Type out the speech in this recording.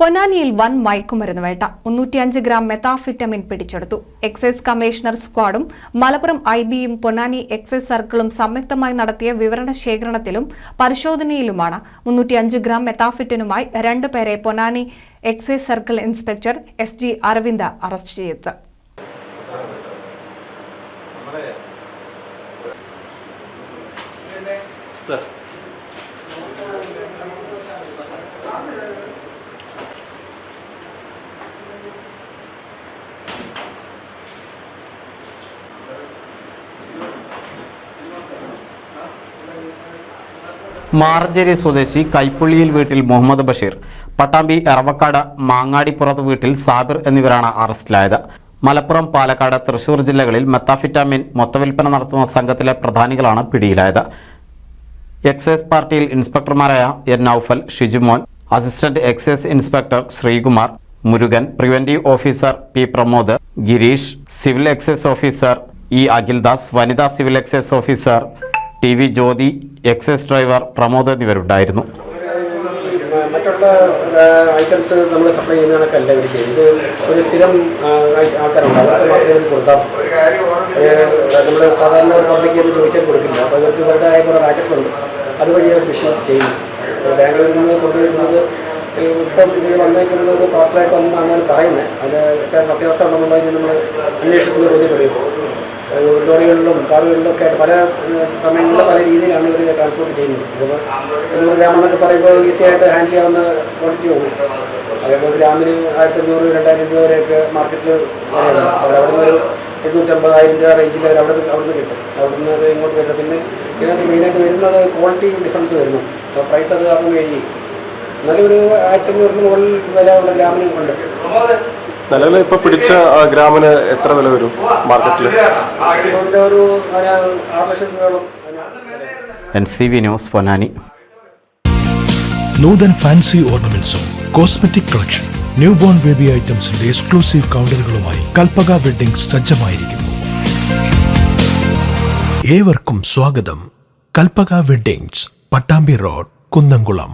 പൊന്നാനിയിൽ വൻ മയക്കുമരുന്ന് വേട്ട 305 ഗ്രാം മെത്താഫിറ്റമിൻ പിടിച്ചെടുത്തു. എക്സൈസ് കമ്മീഷണർ സ്ക്വാഡും മലപ്പുറം ഐബിയും പൊന്നാനി എക്സൈസ് സർക്കിളും സംയുക്തമായി നടത്തിയ വിവരണ ശേഖരണത്തിലും പരിശോധനയിലുമാണ് 305 ഗ്രാം മെത്താഫിറ്റനുമായി 2 പേരെ Ponnani excise circle inspector SG Aravind arrest ചെയ്തത്. മാറഞ്ചേരി സ്വദേശി കൈപ്പുള്ളിയിൽ വീട്ടിൽ മുഹമ്മദ് ബഷീർ, പട്ടാമ്പി എറവക്കാട് മാങ്ങാടിപ്പുറത്ത് വീട്ടിൽ സാബിർ എന്നിവരാണ് അറസ്റ്റിലായത്. മലപ്പുറം, പാലക്കാട്, തൃശൂർ ജില്ലകളിൽ മെത്താഫിറ്റാമിൻ മൊത്തവിൽപ്പന നടത്തുന്ന സംഘത്തിലെ പ്രധാനികളാണ് പിടിയിലായത്. എക്സൈസ് പാർട്ടിയിൽ ഇൻസ്പെക്ടർമാരായ N. Noufal, Shijumon, assistant excise inspector Sreekumar, Murugan, preventive officer P. Pramod, Girish, civil excise officer E. Akhildas, വനിതാ civil excise officer TV. Jyothi, excise driver Pramod എന്നിവരുണ്ടായിരുന്നു. മറ്റുള്ള ഐറ്റംസ് നമ്മൾ സപ്ലൈ ചെയ്യുന്നതൊക്കെയല്ല ഇവർ ചെയ്ത് ഒരു സ്ഥിരം ആൾക്കാരുണ്ട്, അവർക്ക് മാത്രമേ ഇവർ കൊടുക്കാം. നമ്മൾ സാധാരണ ഒരു പബ്ലിക്ക് ചോദിച്ചാൽ കൊടുക്കില്ല. അപ്പോൾ ഇവർക്ക് ഇവരുടേതായ കുറേ റാക്കറ്റ്സ് ഉണ്ട്, അതുവഴി അവർ ബിസിനസ് ചെയ്യുന്നു. ബാംഗ്ലൂരിൽ നിന്ന് കൊണ്ടുവരുന്നത് ഇപ്പം ഇത് വന്നേക്കുന്നത് പാർസലായിട്ട് വന്നതാണ് പറയുന്നത്. അത് സത്യാവസ്ഥ ഉണ്ടെന്നുള്ളതിന് നമ്മൾ അന്വേഷണത്തിന് ബോധ്യപ്പെടും. ലോറികളിലും കാറുകളിലും ഒക്കെ ആയിട്ട് പല സമയങ്ങളിലും പല രീതിയിലാണ് ഇവർ ട്രാൻസ്പോർട്ട് ചെയ്യുന്നത്. അപ്പോൾ 100 ഗ്രാം എന്നൊക്കെ പറയുമ്പോൾ ഈസി ആയിട്ട് ഹാൻഡിൽ ചെയ്യാവുന്ന ക്വാളിറ്റി പോകും. അതേപോലെ ഗ്രാമിന് 1500-2000 രൂപ വരെയൊക്കെ മാർക്കറ്റിൽ അവരവിടുന്ന് ഒരു 850,000 രൂപ റേഞ്ചിൽ അവിടുന്ന് കിട്ടും. അവിടുന്ന് അത് ഇങ്ങോട്ട് വരും. പിന്നെ ഇതിനകത്ത് മെയിനായിട്ട് വരുന്നത് ക്വാളിറ്റി ഡിഫറൻസ് വരുന്നു. അപ്പോൾ പ്രൈസ് അത് കാരണം കഴിയും. നല്ലൊരു 1500 മുകളിൽ വില ഉള്ള ഗ്രാമിന് ഉണ്ട്. നിലവിൽ ഇപ്പോൾ പിടിച്ച ഗ്രാമിന് എത്ര വില വരും മാർക്കറ്റിൽ? ഒരു 6 ലക്ഷം രൂപയോളം. NCV news, Ponnani. Nuthan fancy ഓർണമെന്റ്സും cosmetic collection, new born baby ഐറ്റംസിന്റെ എക്സ്ക്ലൂസീവ് കൗണ്ടറുകളുമായി കൽപ്പക വെഡ്ഡിംഗ് സജ്ജമായിരിക്കുന്നു. ഏവർക്കും സ്വാഗതം. Kalpaka weddings, Pattambi road, Kunnamkulam.